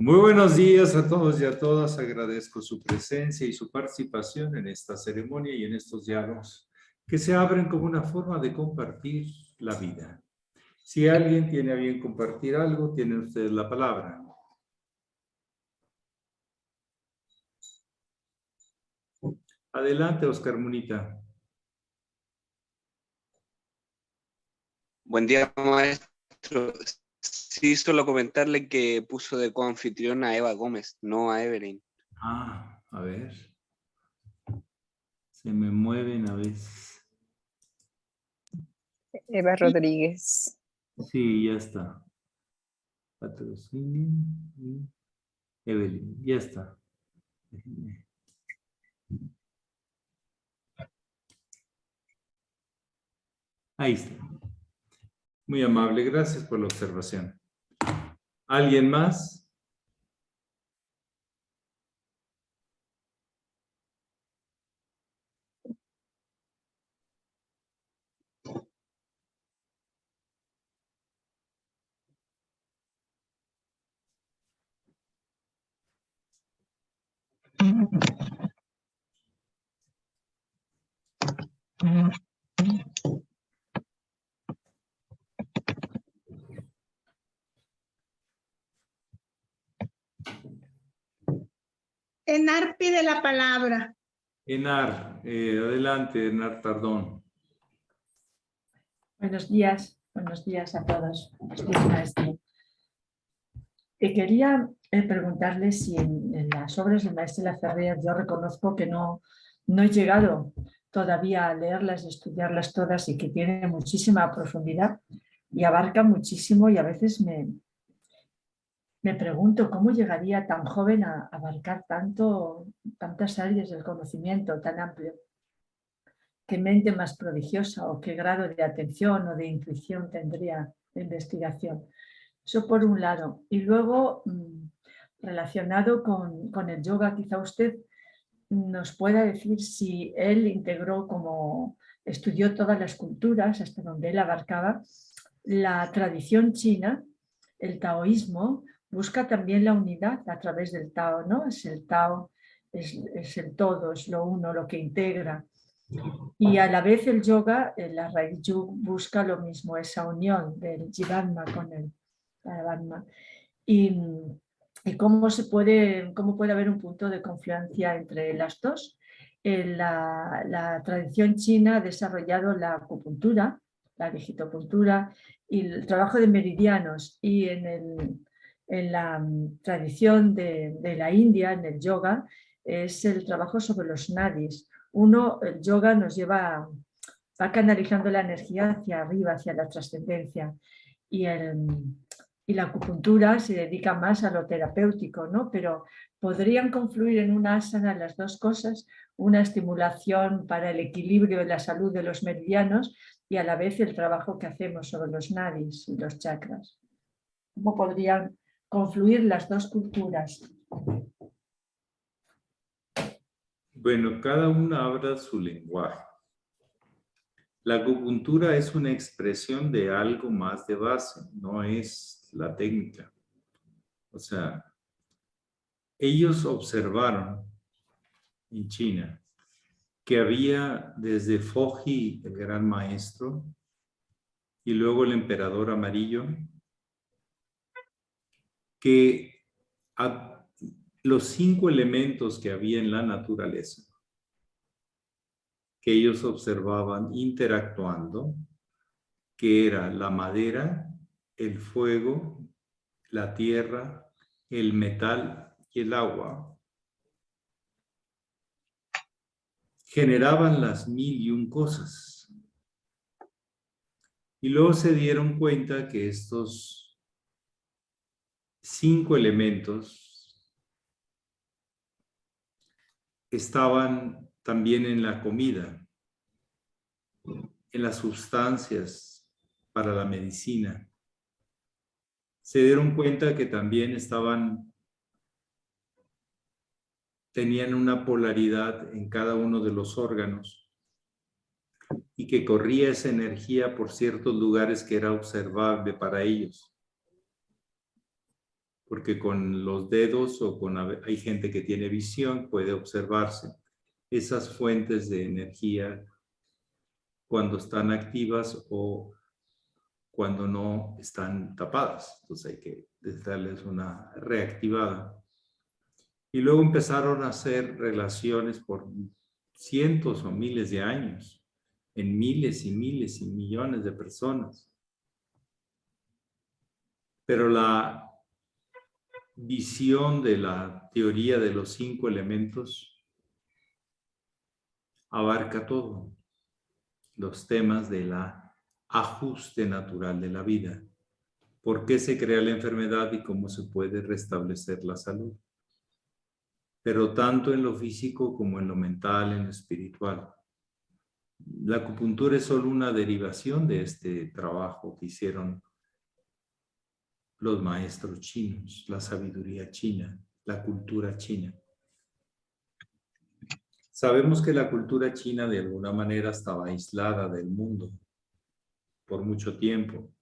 Muy buenos días a todos y a todas. Agradezco su presencia y su participación en esta ceremonia y en estos diálogos que se abren como una forma de compartir la vida. Si alguien tiene a bien compartir algo, tienen ustedes la palabra. Adelante, Oscar Munita. Buen día, maestro. Sí, solo comentarle que puso de coanfitriona a Eva Gómez, no a Evelyn. A ver. Se me mueven a veces. Eva Rodríguez. Sí, ya está. Patrocinio y Evelyn, ya está. Ahí está. Muy amable, gracias por la observación. ¿Alguien más? Enar pide la palabra. Enar, adelante, Enar Tardón. Buenos días a todos. Buenos días, maestro. Quería preguntarle si en las obras del maestro Laferrière yo reconozco que no he llegado todavía a leerlas y estudiarlas todas y que tiene muchísima profundidad y abarca muchísimo y a veces me pregunto cómo llegaría tan joven a abarcar tantas áreas del conocimiento tan amplio. ¿Qué mente más prodigiosa o qué grado de atención o de intuición tendría de investigación? Eso por un lado. Y luego, relacionado con el yoga, quizá usted nos pueda decir si él integró, como estudió todas las culturas hasta donde él abarcaba, la tradición china, el taoísmo, busca también la unidad a través del Tao, ¿no? Es el Tao, es el todo, es lo uno, lo que integra. Y a la vez el yoga, la raíz yug, busca lo mismo, esa unión del Jivatma con el Paramatma. Y cómo puede haber un punto de confluencia entre las dos. La tradición china ha desarrollado la acupuntura, la digitopuntura y el trabajo de meridianos, y en la tradición de la India, en el yoga, es el trabajo sobre los nadis. El yoga nos va canalizando la energía hacia arriba, hacia la trascendencia, y la acupuntura se dedica más a lo terapéutico, ¿no? Pero podrían confluir en una asana las dos cosas, una estimulación para el equilibrio y la salud de los meridianos y a la vez el trabajo que hacemos sobre los nadis y los chakras. ¿Cómo podrían confluir las dos culturas? Bueno, cada una habla su lenguaje. La acupuntura es una expresión de algo más de base, no es la técnica. O sea, ellos observaron en China que había desde Foji, el gran maestro, y luego el emperador amarillo, que los 5 elementos que había en la naturaleza, que ellos observaban interactuando, que era la madera, el fuego, la tierra, el metal y el agua, generaban las 1001 cosas. Y luego se dieron cuenta que estos 5 elementos estaban también en la comida, en las sustancias para la medicina. Se dieron cuenta que también tenían una polaridad en cada uno de los órganos y que corría esa energía por ciertos lugares que era observable para ellos. porque con los dedos o hay gente que tiene visión, puede observarse esas fuentes de energía cuando están activas o cuando no están tapadas. Entonces hay que darles una reactivada. Y luego empezaron a hacer relaciones por cientos o miles de años, en miles y miles y millones de personas. Pero la visión de la teoría de los 5 elementos abarca todo, los temas del ajuste natural de la vida, por qué se crea la enfermedad y cómo se puede restablecer la salud. Pero tanto en lo físico como en lo mental, en lo espiritual. La acupuntura es solo una derivación de este trabajo que hicieron los maestros chinos, la sabiduría china, la cultura china. Sabemos que la cultura china de alguna manera estaba aislada del mundo por mucho tiempo.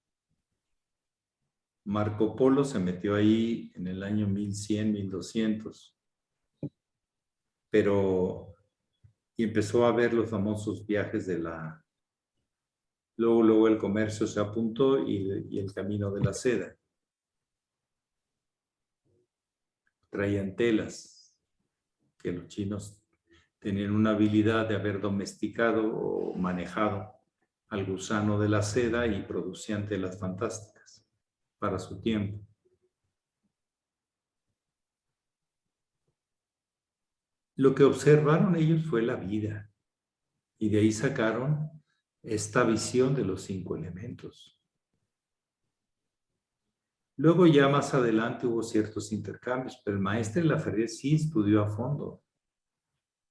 Marco Polo se metió ahí en el año 1100, 1200. Y empezó a ver los famosos viajes de luego el comercio se apuntó y el camino de la seda. Traían telas, que los chinos tenían una habilidad de haber domesticado o manejado al gusano de la seda y producían telas fantásticas para su tiempo. Lo que observaron ellos fue la vida y de ahí sacaron esta visión de los 5 elementos. Luego ya más adelante hubo ciertos intercambios, pero el maestro Laferrier sí estudió a fondo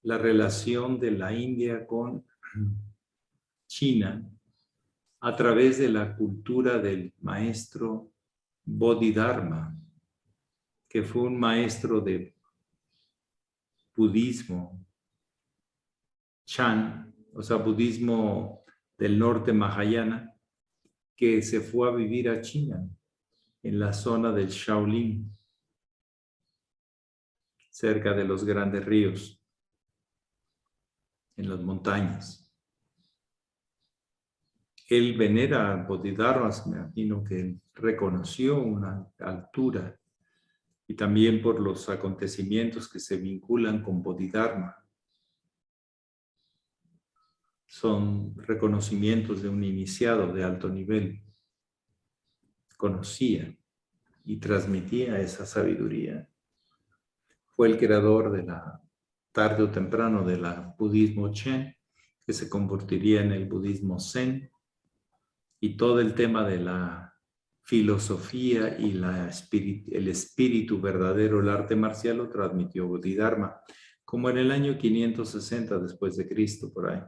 la relación de la India con China a través de la cultura del maestro Bodhidharma, que fue un maestro de budismo Chan, o sea, budismo del norte Mahayana, que se fue a vivir a China, en la zona del Shaolin, cerca de los grandes ríos, en las montañas. Él venera a Bodhidharma, me imagino que él reconoció una altura, y también por los acontecimientos que se vinculan con Bodhidharma. Son reconocimientos de un iniciado de alto nivel. Conocía y transmitía esa sabiduría. Fue el creador de tarde o temprano del budismo Chen, que se convertiría en el budismo Zen, y todo el tema de la filosofía y el espíritu verdadero, el arte marcial, lo transmitió Bodhidharma, como en el año 560 después de Cristo, por ahí.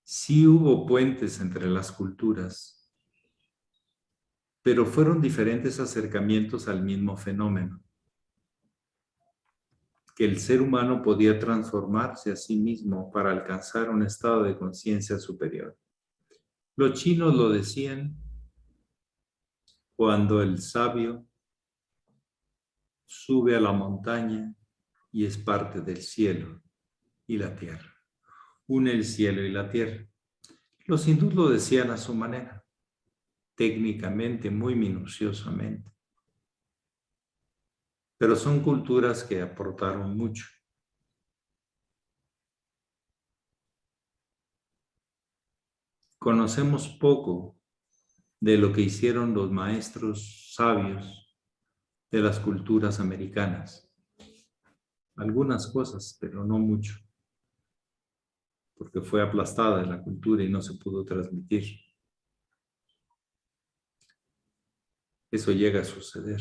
Sí hubo puentes entre las culturas, pero fueron diferentes acercamientos al mismo fenómeno, que el ser humano podía transformarse a sí mismo para alcanzar un estado de conciencia superior. Los chinos lo decían cuando el sabio sube a la montaña y es parte del cielo y la tierra. Une el cielo y la tierra. Los hindúes lo decían a su manera, técnicamente, muy minuciosamente. Pero son culturas que aportaron mucho. Conocemos poco de lo que hicieron los maestros sabios de las culturas americanas. Algunas cosas, pero no mucho, porque fue aplastada la cultura y no se pudo transmitir. Eso llega a suceder.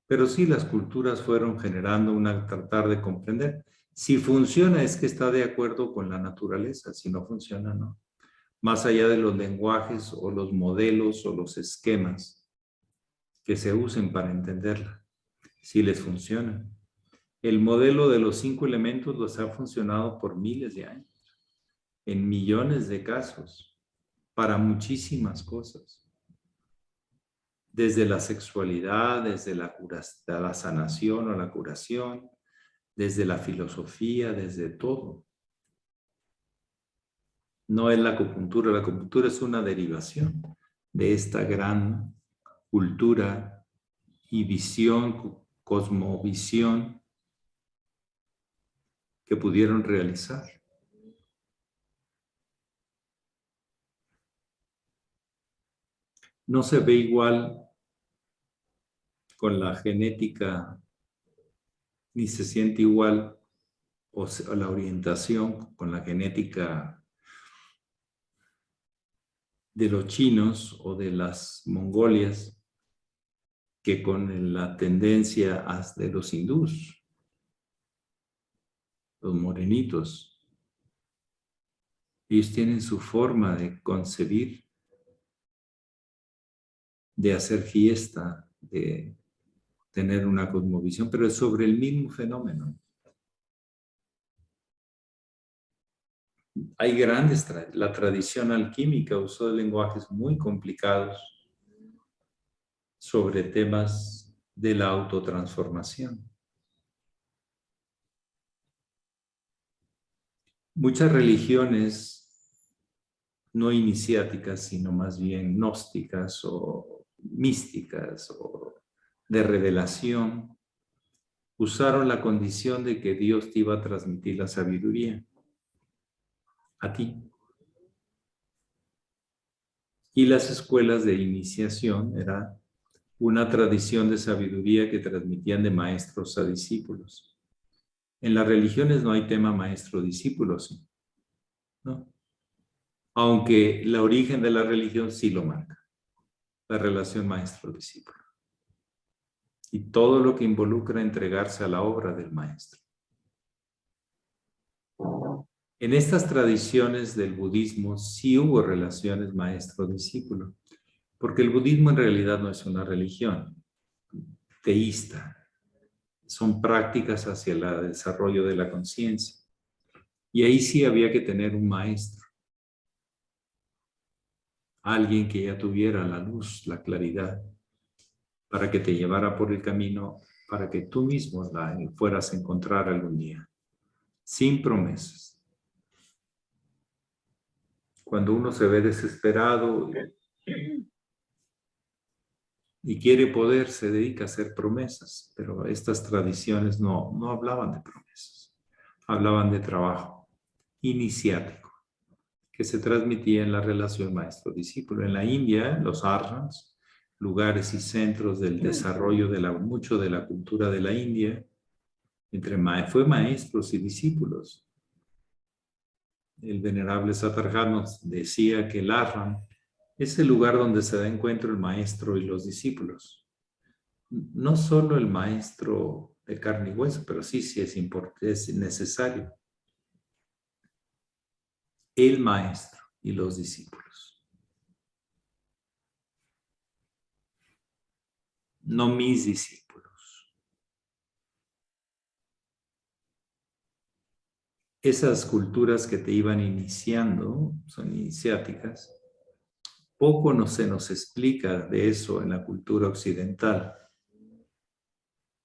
Pero sí, las culturas fueron generando tratar de comprender. Si funciona es que está de acuerdo con la naturaleza, si no funciona, no. Más allá de los lenguajes o los modelos o los esquemas que se usen para entenderla, si les funciona. El modelo de los 5 elementos los ha funcionado por miles de años, en millones de casos. para muchísimas cosas. Desde la sexualidad, desde la sanación o la curación, desde la filosofía, desde todo. No es la acupuntura es una derivación de esta gran cultura y visión, cosmovisión que pudieron realizar. No se ve igual con la genética, ni se siente igual o la orientación con la genética de los chinos o de las mongolias que con la tendencia de los hindús, los morenitos. Ellos tienen su forma de concebir, de hacer fiesta, de tener una cosmovisión, pero es sobre el mismo fenómeno. Hay la tradición alquímica usó lenguajes muy complicados sobre temas de la autotransformación. Muchas religiones no iniciáticas, sino más bien gnósticas o místicas o de revelación, usaron la condición de que Dios te iba a transmitir la sabiduría a ti. Y las escuelas de iniciación era una tradición de sabiduría que transmitían de maestros a discípulos. En las religiones no hay tema maestro-discípulo, ¿sí? ¿No? Aunque el origen de la religión sí lo marca, la relación maestro-discípulo. Y todo lo que involucra entregarse a la obra del maestro. En estas tradiciones del budismo sí hubo relaciones maestro-discípulo, porque el budismo en realidad no es una religión teísta, son prácticas hacia el desarrollo de la conciencia. Y ahí sí había que tener un maestro, alguien que ya tuviera la luz, la claridad, para que te llevara por el camino, para que tú mismo la fueras a encontrar algún día, sin promesas. Cuando uno se ve desesperado y quiere poder, se dedica a hacer promesas, pero estas tradiciones no hablaban de promesas, hablaban de trabajo iniciático, que se transmitía en la relación maestro-discípulo. En la India, los ashrams, lugares y centros del desarrollo mucho de la cultura de la India, fue maestros y discípulos. El venerable Satarjat nos decía que el ashram es el lugar donde se da encuentro el maestro y los discípulos. No solo el maestro de carne y hueso, pero sí es necesario. El maestro y los discípulos. No mis discípulos. Esas culturas que te iban iniciando, son iniciáticas, poco se nos explica de eso en la cultura occidental.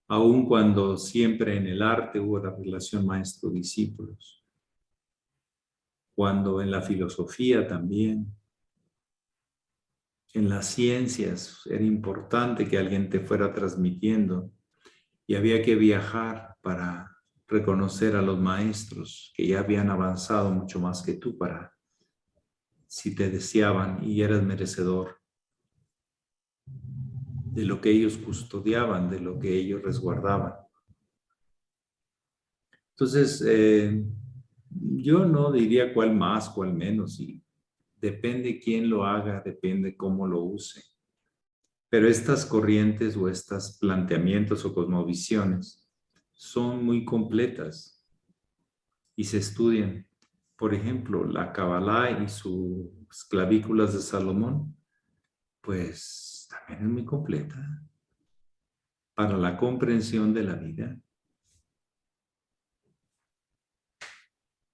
Aun cuando siempre en el arte hubo la relación maestro-discípulos. Cuando en la filosofía también. En las ciencias era importante que alguien te fuera transmitiendo y había que viajar para reconocer a los maestros que ya habían avanzado mucho más que tú para si te deseaban y eras merecedor de lo que ellos custodiaban, de lo que ellos resguardaban. Entonces, yo no diría cuál más, cuál menos, y depende quién lo haga, depende cómo lo use. Pero estas corrientes o estos planteamientos o cosmovisiones son muy completas y se estudian. Por ejemplo, la Kabbalah y sus clavículas de Salomón, pues también es muy completa para la comprensión de la vida.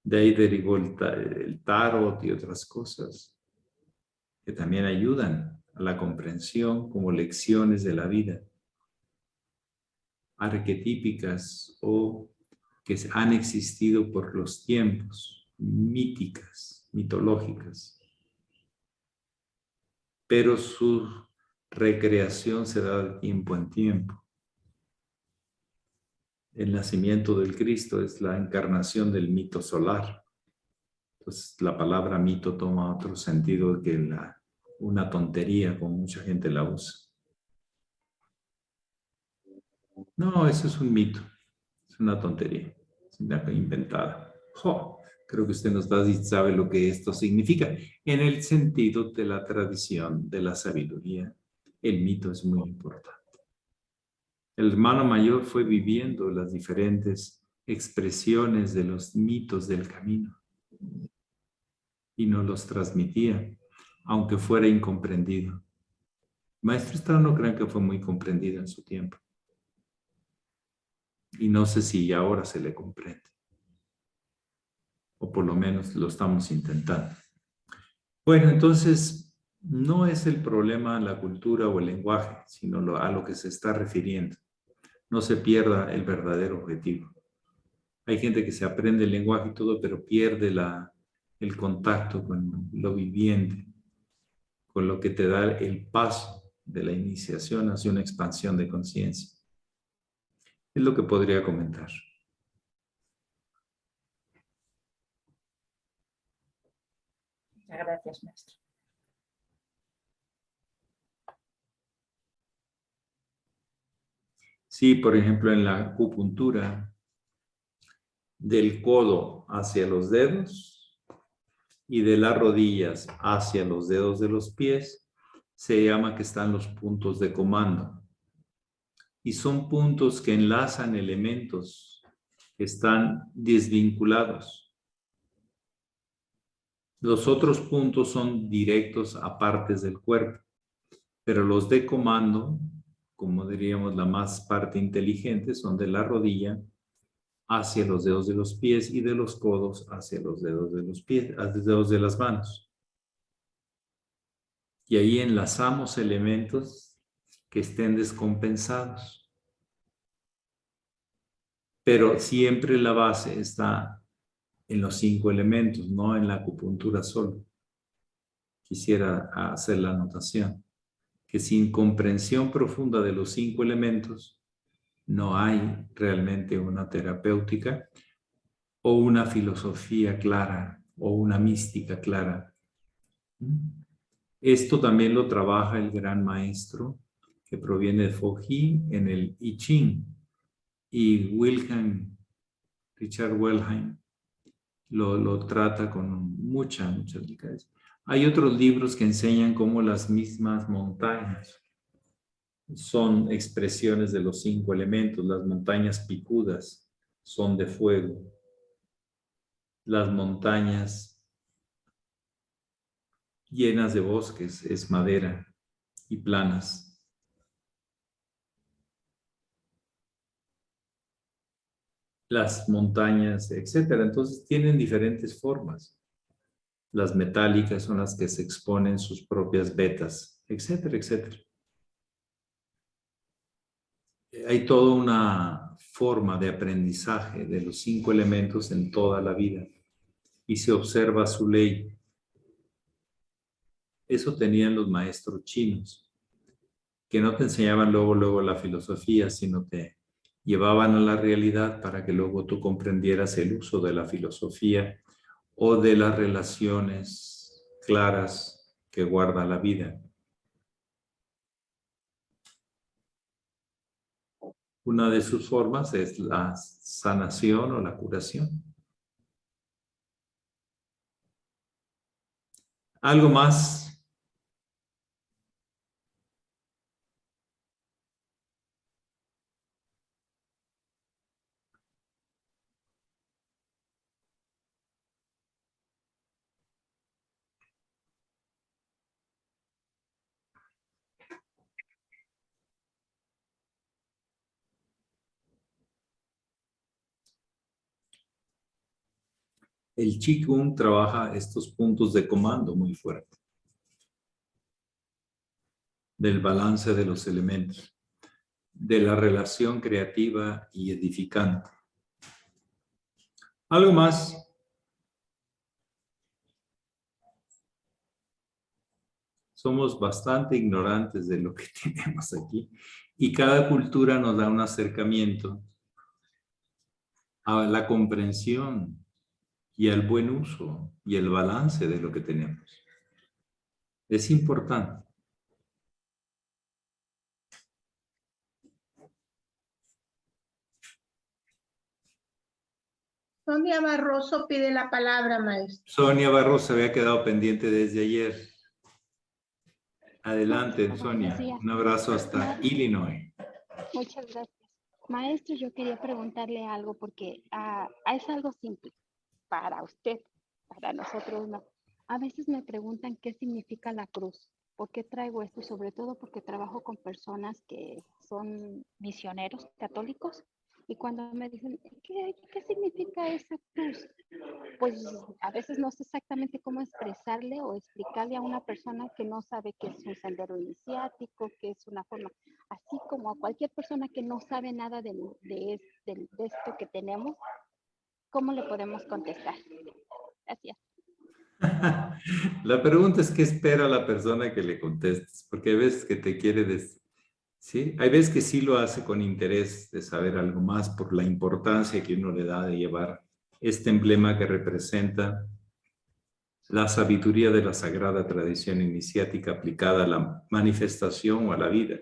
De ahí derivó el tarot y otras cosas. que también ayudan a la comprensión como lecciones de la vida, arquetípicas o que han existido por los tiempos, míticas, mitológicas. Pero su recreación se da de tiempo en tiempo. El nacimiento del Cristo es la encarnación del mito solar. Entonces, la palabra mito toma otro sentido que una tontería, como mucha gente la usa. No, eso es un mito. Es una tontería. Es una inventada. ¡Jo! Creo que usted nos sabe lo que esto significa. En el sentido de la tradición, de la sabiduría, el mito es muy importante. El hermano mayor fue viviendo las diferentes expresiones de los mitos del camino y nos los transmitía, aunque fuera incomprendido. Maestro Estrada no crean que fue muy comprendido en su tiempo. Y no sé si ahora se le comprende. O por lo menos lo estamos intentando. Bueno, entonces no es el problema la cultura o el lenguaje, sino a lo que se está refiriendo. No se pierda el verdadero objetivo. Hay gente que se aprende el lenguaje y todo, pero pierde el contacto con lo viviente, con lo que te da el paso de la iniciación hacia una expansión de conciencia. Es lo que podría comentar. Muchas gracias, maestro. Sí, por ejemplo, en la acupuntura, del codo hacia los dedos y de las rodillas hacia los dedos de los pies, se llama que están los puntos de comando. Y son puntos que enlazan elementos que están desvinculados. Los otros puntos son directos a partes del cuerpo, pero los de comando, como diríamos la más parte inteligente, son de la rodilla hacia los dedos de los pies y de los codos hacia los dedos de los pies, hacia los dedos de las manos. Y ahí enlazamos elementos que estén descompensados. Pero siempre la base está en los 5 elementos, no en la acupuntura solo. Quisiera hacer la anotación, que sin comprensión profunda de los 5 elementos, no hay realmente una terapéutica o una filosofía clara o una mística clara. Esto también lo trabaja el gran maestro que proviene de Foji en el I Ching, y Richard Wilhelm lo trata con mucha delicadeza. Hay otros libros que enseñan cómo las mismas montañas son expresiones de los 5 elementos. Las montañas picudas son de fuego. Las montañas llenas de bosques es madera y planas. Las montañas, etcétera. Entonces tienen diferentes formas. Las metálicas son las que se exponen sus propias vetas, etcétera, etcétera. Hay toda una forma de aprendizaje de los 5 elementos en toda la vida y se observa su ley. Eso tenían los maestros chinos, que no te enseñaban luego la filosofía, sino te llevaban a la realidad para que luego tú comprendieras el uso de la filosofía o de las relaciones claras que guarda la vida. Una de sus formas es la sanación o la curación. ¿Algo más? El Qigong trabaja estos puntos de comando muy fuerte. del balance de los elementos, de la relación creativa y edificante. ¿Algo más? Somos bastante ignorantes de lo que tenemos aquí y cada cultura nos da un acercamiento a la comprensión y al buen uso y el balance de lo que tenemos. Es importante. Sonia Barroso pide la palabra, maestro. Sonia Barroso había quedado pendiente desde ayer. Adelante, Sonia. Un abrazo hasta Illinois. Muchas gracias. Maestro, yo quería preguntarle algo porque es algo simple para usted, para nosotros no. A veces me preguntan qué significa la cruz. ¿Por qué traigo esto? Sobre todo porque trabajo con personas que son misioneros católicos y cuando me dicen, ¿qué significa esa cruz? Pues a veces no sé exactamente cómo expresarle o explicarle a una persona que no sabe qué es un sendero iniciático, qué es una forma, así como a cualquier persona que no sabe nada de esto que tenemos, ¿cómo le podemos contestar? Gracias. La pregunta es qué espera la persona que le contestes, porque hay veces que te quiere decir, ¿sí? Hay veces que sí lo hace con interés de saber algo más por la importancia que uno le da de llevar este emblema que representa la sabiduría de la sagrada tradición iniciática aplicada a la manifestación o a la vida.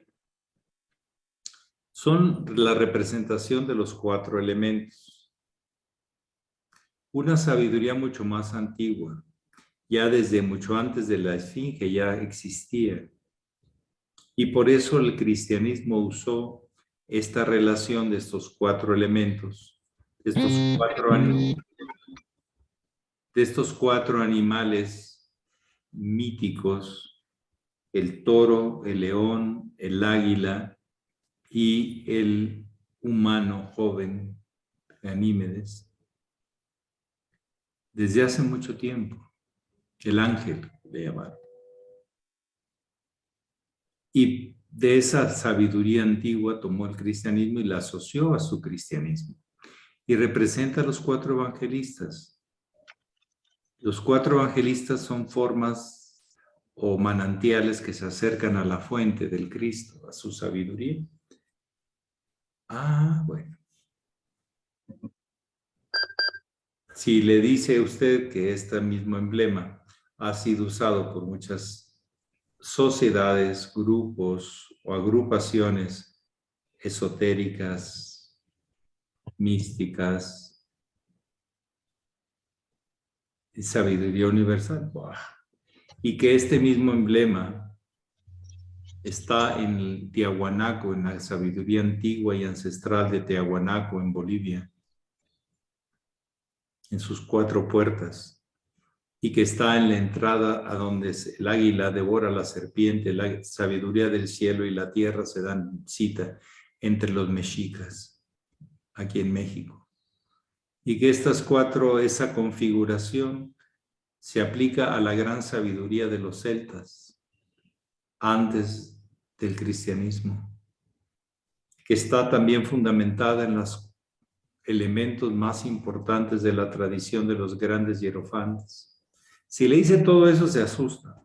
Son la representación de los 4 elementos. Una sabiduría mucho más antigua, ya desde mucho antes de la Esfinge ya existía. Y por eso el cristianismo usó esta relación de estos 4 elementos, de estos cuatro animales míticos, el toro, el león, el águila y el humano joven, Ganímedes, desde hace mucho tiempo, el ángel le llamaron. Y de esa sabiduría antigua tomó el cristianismo y la asoció a su cristianismo. Y representa a los 4 evangelistas. Los 4 evangelistas son formas o manantiales que se acercan a la fuente del Cristo, a su sabiduría. Ah, bueno. Si le dice a usted que este mismo emblema ha sido usado por muchas sociedades, grupos o agrupaciones esotéricas, místicas, y sabiduría universal, ¡buah! Y que este mismo emblema está en Tiahuanaco, en la sabiduría antigua y ancestral de Tiahuanaco, en Bolivia, en sus 4 puertas, y que está en la entrada a donde el águila devora a la serpiente, la sabiduría del cielo y la tierra se dan cita entre los mexicas, aquí en México. Y que estas 4, esa configuración se aplica a la gran sabiduría de los celtas, antes del cristianismo, que está también fundamentada en los elementos más importantes de la tradición de los grandes hierofantes. Si le dice todo eso, se asusta.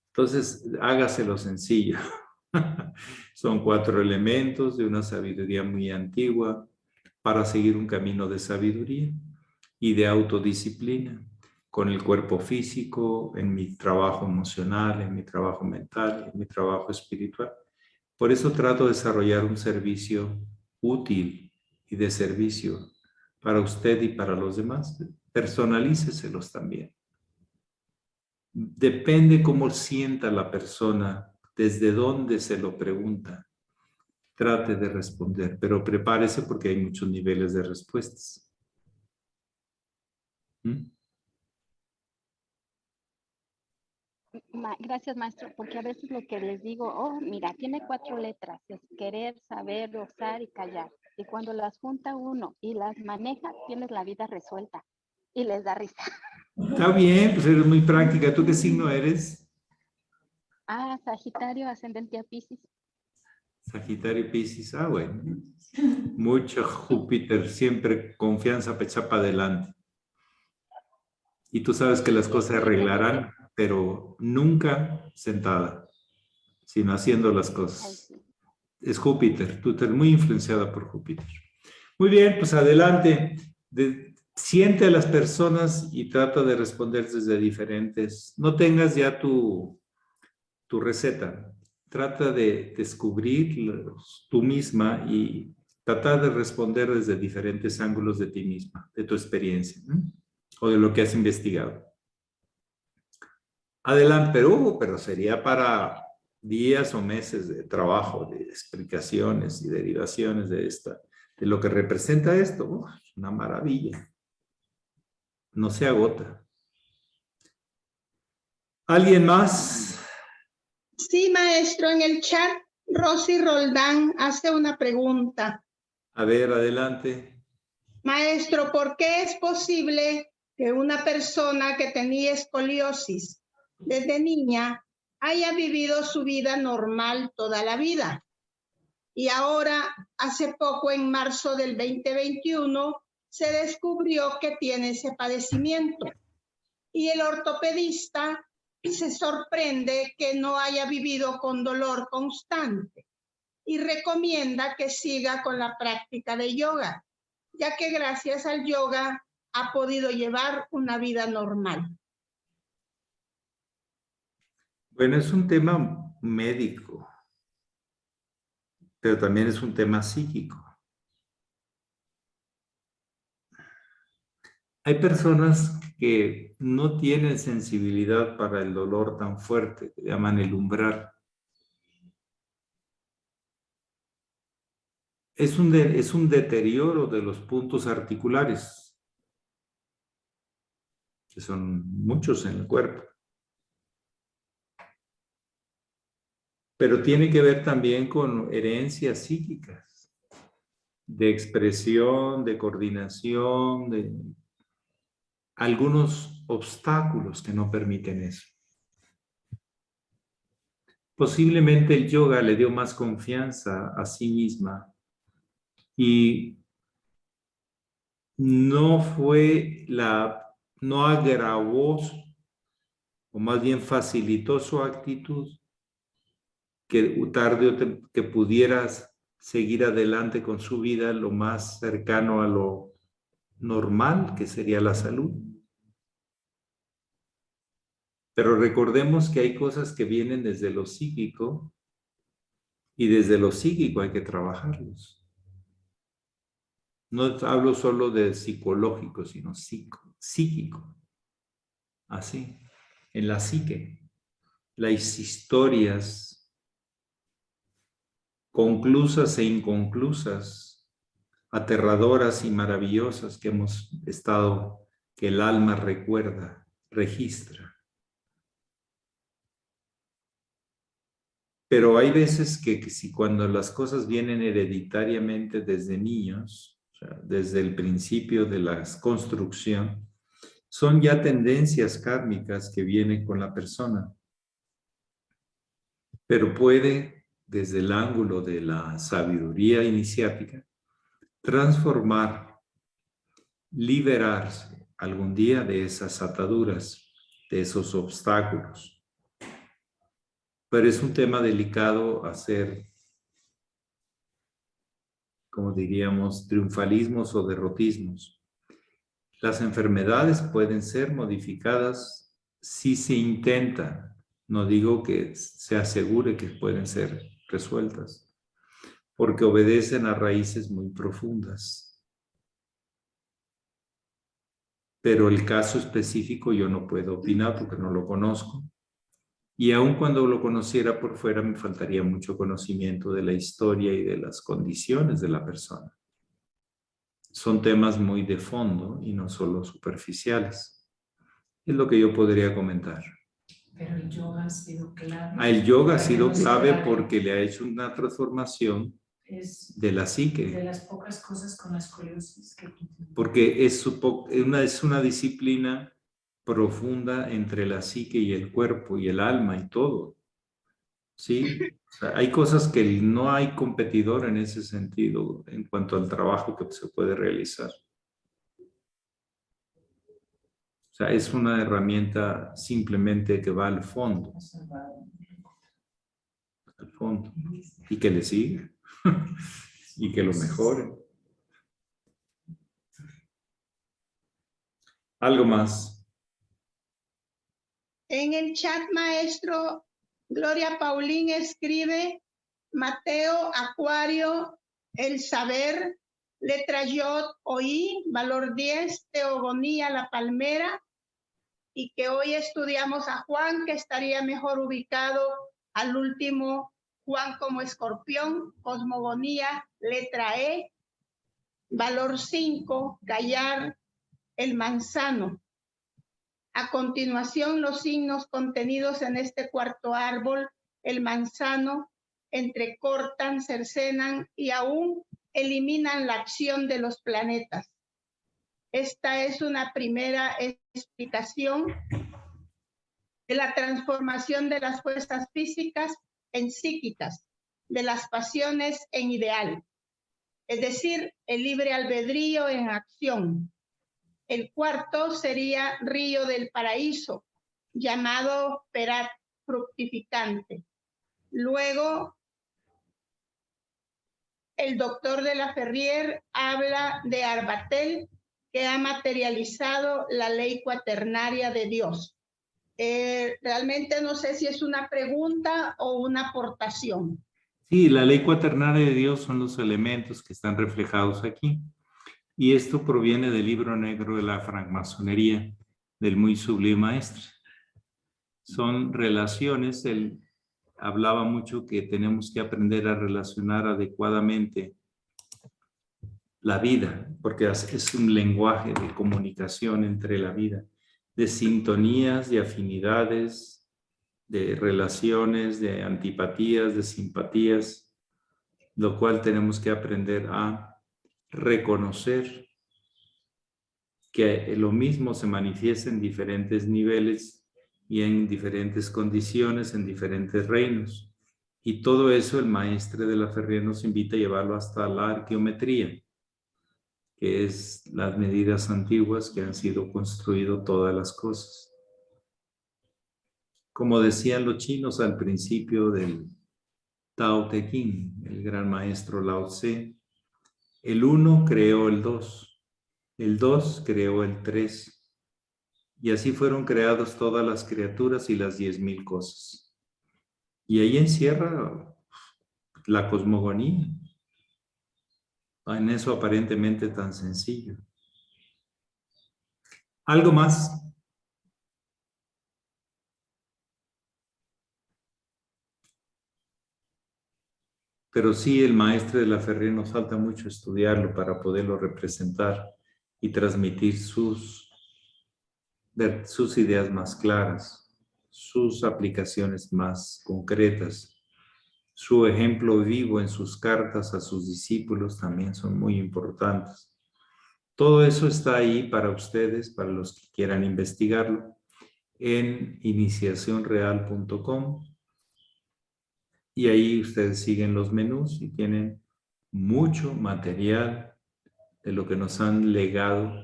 Entonces, hágaselo sencillo. Son 4 elementos de una sabiduría muy antigua para seguir un camino de sabiduría y de autodisciplina con el cuerpo físico, en mi trabajo emocional, en mi trabajo mental, en mi trabajo espiritual. Por eso trato de desarrollar un servicio útil y de servicio para usted y para los demás. Personalíceselos también. Depende cómo sienta la persona, desde dónde se lo pregunta. Trate de responder, pero prepárese porque hay muchos niveles de respuestas. Gracias, maestro, porque a veces lo que les digo, oh, mira, tiene 4 letras, es querer, saber, gozar y callar. Y cuando las junta uno y las maneja, tienes la vida resuelta. Y les da risa. Está bien, pues eres muy práctica. ¿Tú qué signo eres? Sagitario, ascendente a Piscis. Sagitario y Piscis, bueno. Mucho Júpiter, siempre confianza, pecha para adelante. Y tú sabes que las cosas se arreglarán, pero nunca sentada, sino haciendo las cosas. Es Júpiter, tú estás muy influenciada por Júpiter. Muy bien, pues adelante. Siente a las personas y trata de responder desde diferentes. No tengas ya tu receta. Trata de descubrir tú misma y tratar de responder desde diferentes ángulos de ti misma, de tu experiencia, ¿no? O de lo que has investigado. Adelante, pero sería para días o meses de trabajo, de explicaciones y derivaciones de lo que representa esto. Una maravilla. No se agota. ¿Alguien más? Sí, maestro, en el chat, Rosy Roldán hace una pregunta. A ver, adelante. Maestro, ¿por qué es posible que una persona que tenía escoliosis desde niña haya vivido su vida normal toda la vida? Y ahora, hace poco, en marzo del 2021, se descubrió que tiene ese padecimiento. Y el ortopedista se sorprende que no haya vivido con dolor constante y recomienda que siga con la práctica de yoga, ya que gracias al yoga ha podido llevar una vida normal. Bueno, es un tema médico, pero también es un tema psíquico. Hay personas que no tienen sensibilidad para el dolor tan fuerte, que llaman el umbral. Es un deterioro de los puntos articulares, que son muchos en el cuerpo. Pero tiene que ver también con herencias psíquicas, de expresión, de coordinación, de algunos obstáculos que no permiten eso. Posiblemente el yoga le dio más confianza a sí misma y no agravó, o más bien facilitó su actitud, que que pudieras seguir adelante con su vida lo más cercano a lo normal, que sería la salud. Pero recordemos que hay cosas que vienen desde lo psíquico y desde lo psíquico hay que trabajarlos. No hablo solo de psicológico, sino psíquico. Así, en la psique. Las historias conclusas e inconclusas, aterradoras y maravillosas que que el alma recuerda, registra. Pero hay veces que cuando las cosas vienen hereditariamente desde niños, o sea, desde el principio de la construcción, son ya tendencias kármicas que vienen con la persona. Pero puede, desde el ángulo de la sabiduría iniciática, transformar, liberarse algún día de esas ataduras, de esos obstáculos. Pero es un tema delicado hacer, como diríamos, triunfalismos o derrotismos. Las enfermedades pueden ser modificadas si se intenta. No digo que se asegure que pueden ser resueltas, porque obedecen a raíces muy profundas. Pero el caso específico yo no puedo opinar porque no lo conozco. Y aun cuando lo conociera por fuera, me faltaría mucho conocimiento de la historia y de las condiciones de la persona. Son temas muy de fondo y no solo superficiales. Es lo que yo podría comentar. Pero el yoga ha sido clave. El yoga ha sido clave porque le ha hecho una transformación de la psique. De las pocas cosas con la escoliosis que... Porque es una disciplina profunda entre la psique y el cuerpo y el alma y todo. ¿sí? O sea, hay cosas que no hay competidor en ese sentido en cuanto al trabajo que se puede realizar. O sea, es una herramienta simplemente que va al fondo. Al fondo. Y que le siga. Y que lo mejore. Algo más. En el chat, maestro, Gloria Paulín escribe Mateo, Acuario, el saber, letra Yod, oí, valor 10, teogonía, la palmera, y que hoy estudiamos a Juan, que estaría mejor ubicado al último, Juan como escorpión, cosmogonía, letra E, valor 5, callar, el manzano. A continuación, los signos contenidos en este cuarto árbol, el manzano, entrecortan, cercenan y aún eliminan la acción de los planetas. Esta es una primera explicación de la transformación de las fuerzas físicas en psíquicas, de las pasiones en ideal, es decir, el libre albedrío en acción. El cuarto sería río del paraíso, llamado Perat fructificante. Luego, el doctor de la Ferrier habla de Arbatel, que ha materializado la ley cuaternaria de Dios. Realmente no sé si es una pregunta o una aportación. Sí, la ley cuaternaria de Dios son los elementos que están reflejados aquí. Y esto proviene del libro negro de la francmasonería, del muy sublime maestre. Son relaciones, él hablaba mucho que tenemos que aprender a relacionar adecuadamente la vida, porque es un lenguaje de comunicación entre la vida, de sintonías, de afinidades, de relaciones, de antipatías, de simpatías, lo cual tenemos que aprender a reconocer que lo mismo se manifiesta en diferentes niveles y en diferentes condiciones, en diferentes reinos. Y todo eso el maestre de la Ferrier nos invita a llevarlo hasta la arqueometría, que es las medidas antiguas que han sido construido todas las cosas. Como decían los chinos al principio del Tao Te Ching, el gran maestro Lao Tse, el 1 creó el 2. El 2 creó el 3, y así fueron creadas todas las criaturas y las 10,000 cosas. Y ahí encierra la cosmogonía, en eso aparentemente tan sencillo. ¿Algo más? Pero sí, el maestre de la Ferrier nos falta mucho estudiarlo para poderlo representar y transmitir sus ideas más claras, sus aplicaciones más concretas. Su ejemplo vivo en sus cartas a sus discípulos también son muy importantes. Todo eso está ahí para ustedes, para los que quieran investigarlo, en iniciacionreal.com. Y ahí ustedes siguen los menús y tienen mucho material de lo que nos han legado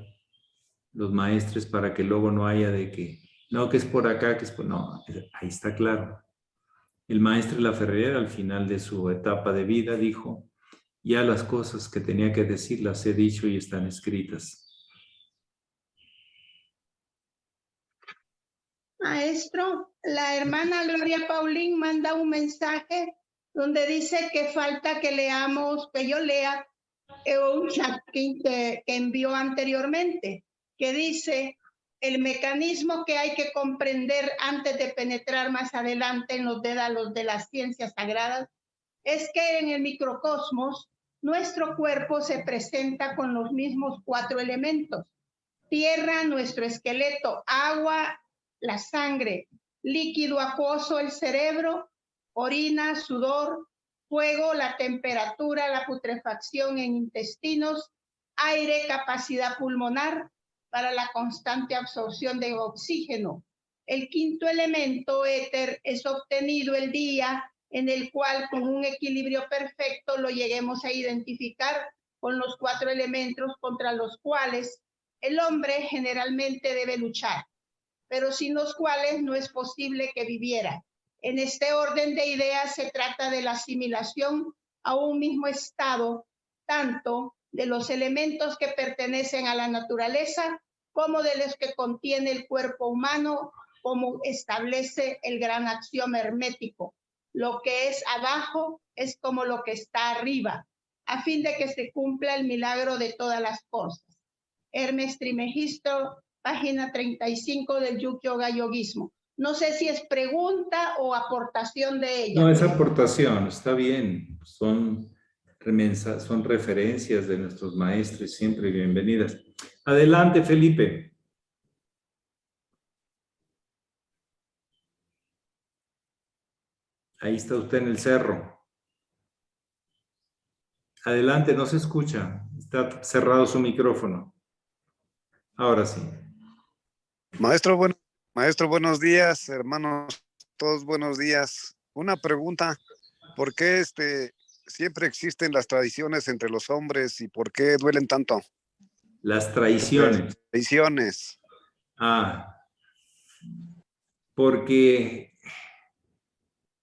los maestres para que luego no haya de que, no, que es por acá, que es por... No, ahí está claro. El maestro La Ferrier al final de su etapa de vida dijo, ya las cosas que tenía que decir las he dicho y están escritas. Maestro, la hermana Gloria Paulín manda un mensaje donde dice que falta que leamos, que yo lea un chat que envió anteriormente, que dice el mecanismo que hay que comprender antes de penetrar más adelante en los dédalos de las ciencias sagradas es que en el microcosmos nuestro cuerpo se presenta con los mismos 4 elementos. Tierra, nuestro esqueleto, agua, la sangre, líquido acuoso, el cerebro, orina, sudor, fuego, la temperatura, la putrefacción en intestinos, aire, capacidad pulmonar para la constante absorción de oxígeno. El quinto elemento, éter, es obtenido el día en el cual con un equilibrio perfecto lo lleguemos a identificar con los 4 elementos contra los cuales el hombre generalmente debe luchar, pero sin los cuales no es posible que viviera. En este orden de ideas se trata de la asimilación a un mismo estado, tanto de los elementos que pertenecen a la naturaleza como de los que contiene el cuerpo humano, como establece el gran axioma hermético. Lo que es abajo es como lo que está arriba, a fin de que se cumpla el milagro de todas las cosas. Hermes Trismegisto, página 35 del Yuktyoga Yogismo. No sé si es pregunta o aportación de ella. No, es aportación, está bien. Son referencias de nuestros maestros, siempre bienvenidas. Adelante, Felipe. Ahí está usted en el cerro. Adelante, no se escucha. Está cerrado su micrófono. Ahora sí. Maestro, buenos días, hermanos, todos buenos días. Una pregunta, ¿por qué siempre existen las tradiciones entre los hombres y por qué duelen tanto? Las traiciones. Traiciones. Porque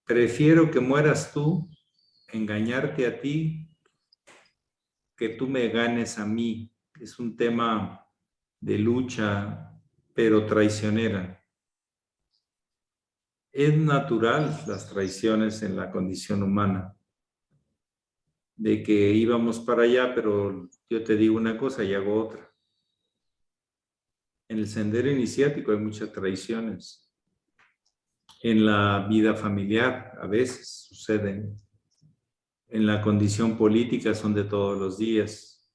prefiero que mueras tú, engañarte a ti, que tú me ganes a mí. Es un tema de lucha, pero traicionera. Es natural las traiciones en la condición humana, de que íbamos para allá, pero yo te digo una cosa y hago otra. En el sendero iniciático hay muchas traiciones. En la vida familiar a veces suceden. En la condición política son de todos los días.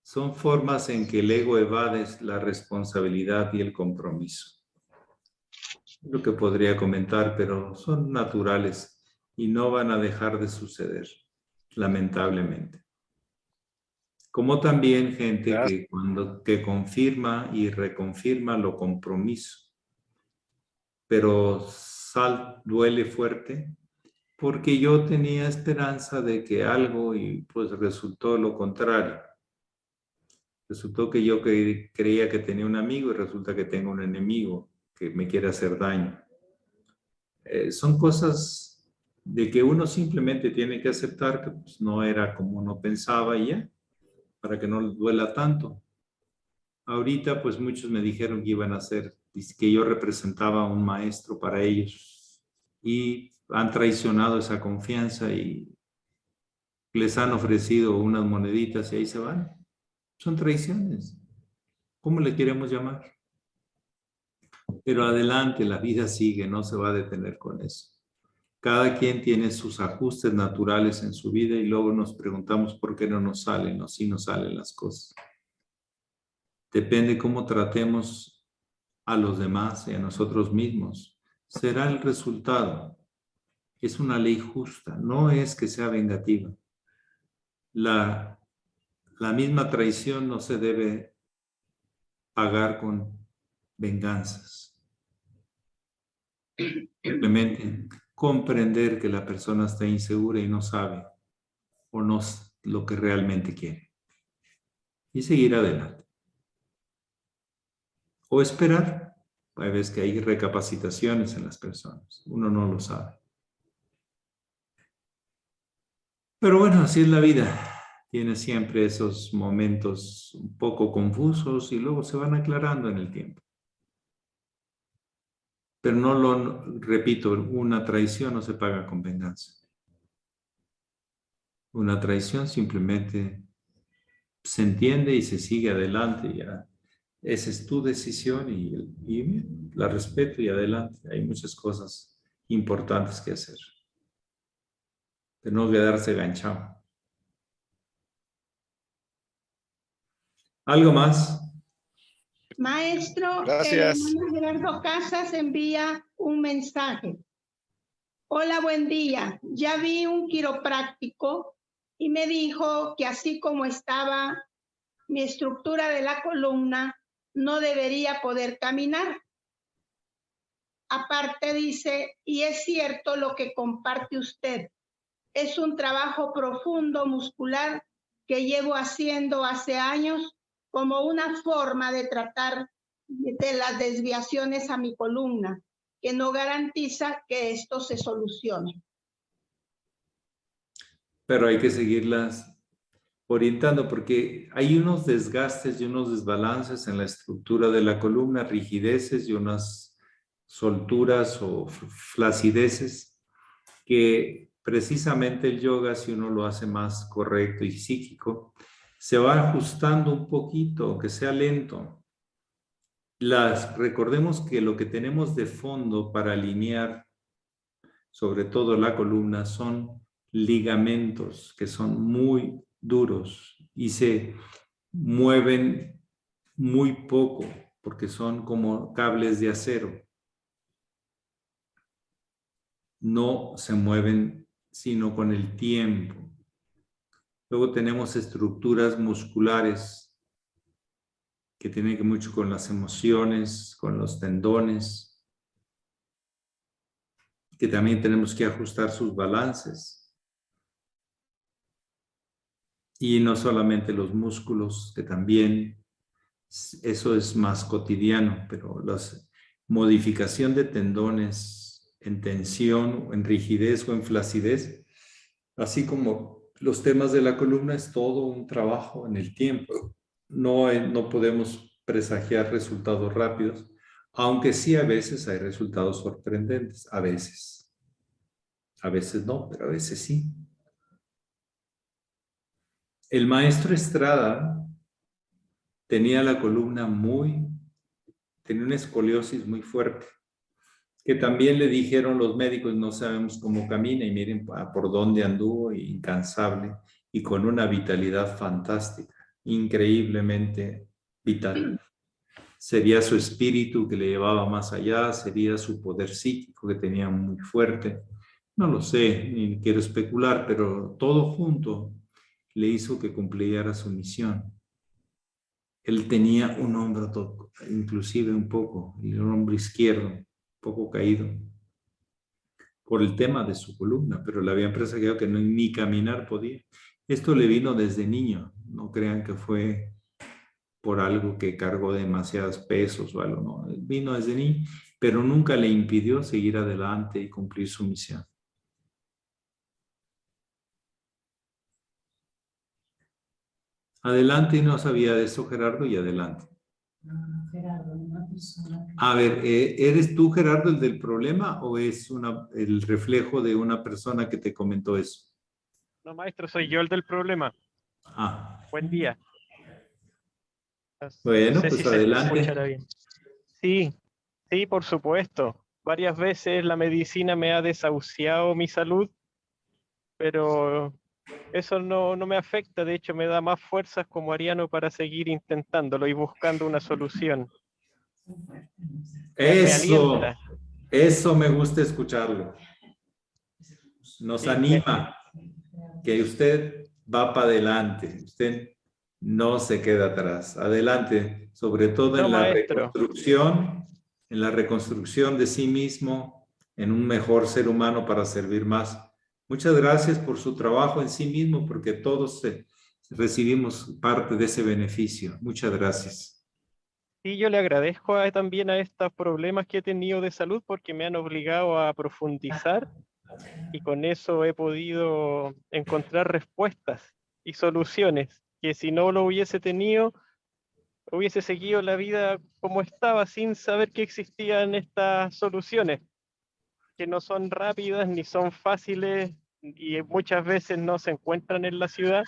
Son formas en que el ego evade la responsabilidad y el compromiso. Lo que podría comentar, pero son naturales y no van a dejar de suceder, lamentablemente. Como también gente que confirma y reconfirma lo compromiso, pero duele fuerte porque yo tenía esperanza de que algo y pues resultó lo contrario. Resultó que yo creía que tenía un amigo y resulta que tengo un enemigo que me quiere hacer daño. Son cosas de que uno simplemente tiene que aceptar que pues, no era como uno pensaba y ya, para que no duela tanto. Ahorita pues muchos me dijeron que iban a ser, que yo representaba a un maestro para ellos y han traicionado esa confianza y les han ofrecido unas moneditas y ahí se van. Son traiciones. ¿Cómo le queremos llamar? Pero adelante, la vida sigue, no se va a detener con eso. Cada quien tiene sus ajustes naturales en su vida y luego nos preguntamos por qué no nos salen o si nos salen las cosas. Depende cómo tratemos a los demás y a nosotros mismos. Será el resultado. Es una ley justa, no es que sea vengativa. La misma traición no se debe pagar con venganzas. Simplemente comprender que la persona está insegura y no sabe o no es lo que realmente quiere. Y seguir adelante. O esperar. Hay veces que hay recapacitaciones en las personas. Uno no lo sabe. Pero bueno, así es la vida. Tiene siempre esos momentos un poco confusos y luego se van aclarando en el tiempo. Pero repito, una traición no se paga con venganza. Una traición simplemente se entiende y se sigue adelante. Ya. Esa es tu decisión y la respeto y adelante. Hay muchas cosas importantes que hacer. De no quedarse enganchado. ¿Algo más? Maestro, Gracias. el hermano Gerardo Casas envía un mensaje. Hola, buen día. Ya vi un quiropráctico y me dijo que así como estaba mi estructura de la columna, no debería poder caminar. Aparte dice, y es cierto lo que comparte usted, es un trabajo profundo muscular que llevo haciendo hace años como una forma de tratar de las desviaciones a mi columna, que no garantiza que esto se solucione. Pero hay que seguirlas orientando porque hay unos desgastes y unos desbalances en la estructura de la columna, rigideces y unas solturas o flacideces que precisamente el yoga, si uno lo hace más correcto y psíquico, se va ajustando un poquito, aunque sea lento. Recordemos que lo que tenemos de fondo para alinear, sobre todo la columna, son ligamentos que son muy duros y se mueven muy poco porque son como cables de acero. No se mueven sino con el tiempo. Luego tenemos estructuras musculares que tienen que ver mucho con las emociones, con los tendones, que también tenemos que ajustar sus balances. Y no solamente los músculos, que también eso es más cotidiano, pero la modificación de tendones en tensión, en rigidez o en flacidez, así como los temas de la columna, es todo un trabajo en el tiempo. No podemos presagiar resultados rápidos, aunque sí a veces hay resultados sorprendentes, a veces. A veces no, pero a veces sí. El maestro Estrada tenía la columna tenía una escoliosis muy fuerte, que también le dijeron los médicos, no sabemos cómo camina, y miren por dónde anduvo, incansable, y con una vitalidad fantástica, increíblemente vital. Sería su espíritu que le llevaba más allá, sería su poder psíquico que tenía muy fuerte. No lo sé, ni quiero especular, pero todo junto le hizo que cumpliera su misión. Él tenía un hombro, inclusive un poco, el hombro izquierdo, un poco caído, por el tema de su columna, pero le habían presagiado que ni caminar podía. Esto le vino desde niño, no crean que fue por algo que cargó demasiados pesos o algo, no, vino desde niño, pero nunca le impidió seguir adelante y cumplir su misión. Adelante, y no sabía de eso, Gerardo, y adelante. A ver, ¿eres tú, Gerardo, el del problema o es el reflejo de una persona que te comentó eso? No, maestro, soy yo el del problema. Ah, Buen día. No bueno, sé pues si se escuchará adelante. bien. Sí, sí, por supuesto. Varias veces la medicina me ha desahuciado mi salud, pero eso no me afecta. De hecho, me da más fuerzas como ariano para seguir intentándolo y buscando una solución. Me Eso, alienta. eso me gusta escucharlo. Nos Sí, anima que usted va para adelante, usted no se queda atrás. Adelante, sobre todo no, maestro. en la reconstrucción de sí mismo, en un mejor ser humano para servir más. Muchas gracias por su trabajo en sí mismo, porque todos recibimos parte de ese beneficio. Muchas gracias. Sí, yo le agradezco también a estos problemas que he tenido de salud porque me han obligado a profundizar y con eso he podido encontrar respuestas y soluciones que si no lo hubiese tenido, hubiese seguido la vida como estaba sin saber que existían estas soluciones, que no son rápidas ni son fáciles y muchas veces no se encuentran en la ciudad,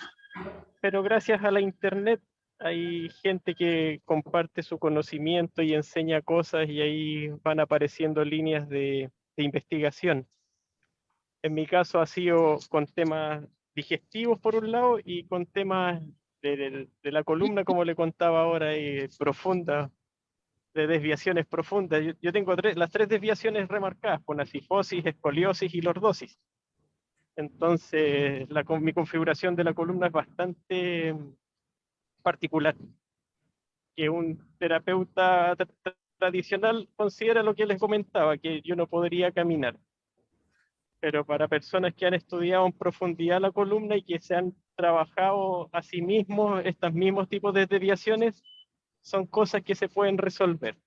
pero gracias a la internet hay gente que comparte su conocimiento y enseña cosas y ahí van apareciendo líneas de investigación. En mi caso ha sido con temas digestivos por un lado y con temas de la columna, como le contaba ahora, profunda, de desviaciones profundas. Yo tengo las tres desviaciones remarcadas, con asifosis, escoliosis y lordosis. Entonces, mi configuración de la columna es bastante particular, que un terapeuta tradicional considera lo que les comentaba, que yo no podría caminar. Pero para personas que han estudiado en profundidad la columna y que se han trabajado a sí mismos estos mismos tipos de desviaciones, son cosas que se pueden resolver.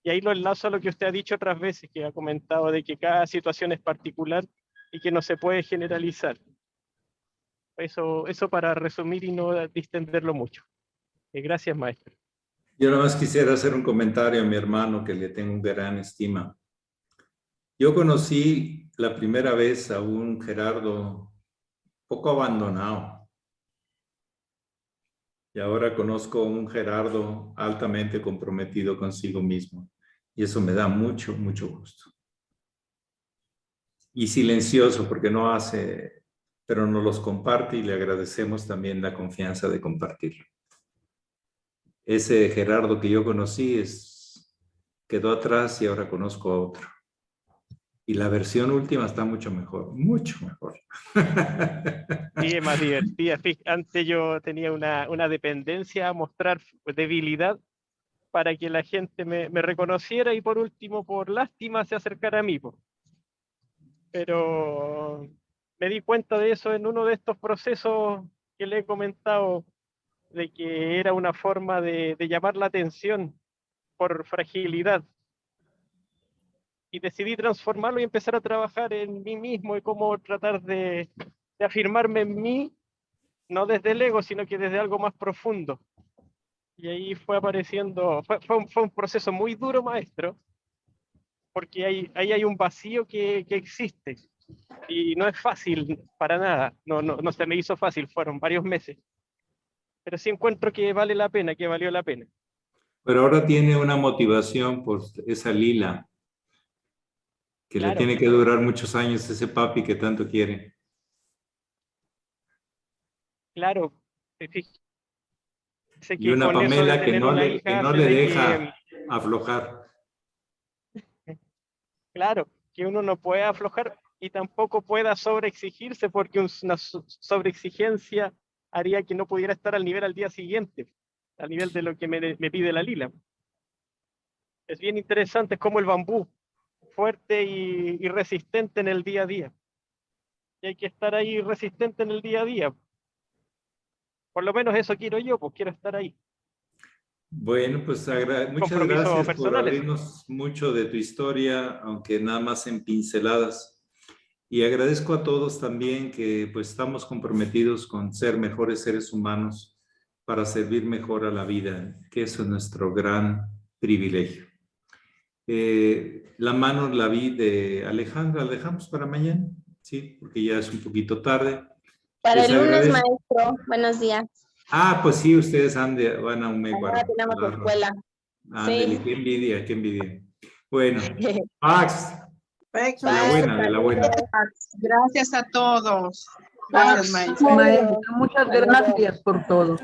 Y ahí lo enlazo a lo que usted ha dicho otras veces, que ha comentado de que cada situación es particular y que no se puede generalizar. Eso para resumir y no distenderlo mucho. Gracias, maestro. Yo nada más quisiera hacer un comentario a mi hermano que le tengo un gran estima. Yo conocí la primera vez a un Gerardo poco abandonado. Y ahora conozco a un Gerardo altamente comprometido consigo mismo. Y eso me da mucho, mucho gusto. Y silencioso porque no hace, pero nos los comparte y le agradecemos también la confianza de compartirlo. Ese Gerardo que yo conocí quedó atrás y ahora conozco a otro. Y la versión última está mucho mejor, mucho mejor. Sí, es más divertida. Antes yo tenía una dependencia a mostrar debilidad para que la gente me reconociera y por último, por lástima, se acercara a mí. Pero me di cuenta de eso en uno de estos procesos que le he comentado, de que era una forma de llamar la atención por fragilidad. Y decidí transformarlo y empezar a trabajar en mí mismo y cómo tratar de afirmarme en mí, no desde el ego, sino que desde algo más profundo. Y ahí fue apareciendo, fue un proceso muy duro, maestro, porque ahí hay un vacío que existe. Y no es fácil para nada, no se me hizo fácil, fueron varios meses. Pero sí encuentro que vale la pena, que valió la pena. Pero ahora tiene una motivación por esa lila, que Claro. le tiene que durar muchos años ese papi que tanto quiere. Claro, sé Y que una con eso de Pamela que tener no una le, hija que no hace le de deja aflojar. claro, que uno no puede aflojar y tampoco pueda sobreexigirse, porque una sobreexigencia haría que no pudiera estar al nivel al día siguiente, al nivel de lo que me pide la lila. Es bien interesante, es como el bambú, fuerte y resistente en el día a día. Y hay que estar ahí resistente en el día a día. Por lo menos eso quiero yo, pues quiero estar ahí. Bueno, pues muchas Compromisos gracias por personales. abrirnos mucho de tu historia, aunque nada más en pinceladas. Y agradezco a todos también que pues estamos comprometidos con ser mejores seres humanos para servir mejor a la vida, que eso es nuestro gran privilegio. La mano la vi de Alejandra, ¿la dejamos para mañana? Sí, porque ya es un poquito tarde. Para Les el lunes, agradezco. maestro. Buenos días. Ah, pues sí, ustedes van a un Ahora tenemos escuela. Ándale, Sí. qué envidia, qué envidia. Bueno, Pax, Perfecto, de la buena, de la buena. Gracias a todos. Gracias, Gracias, maestro. maestro. Muchas gracias por todo.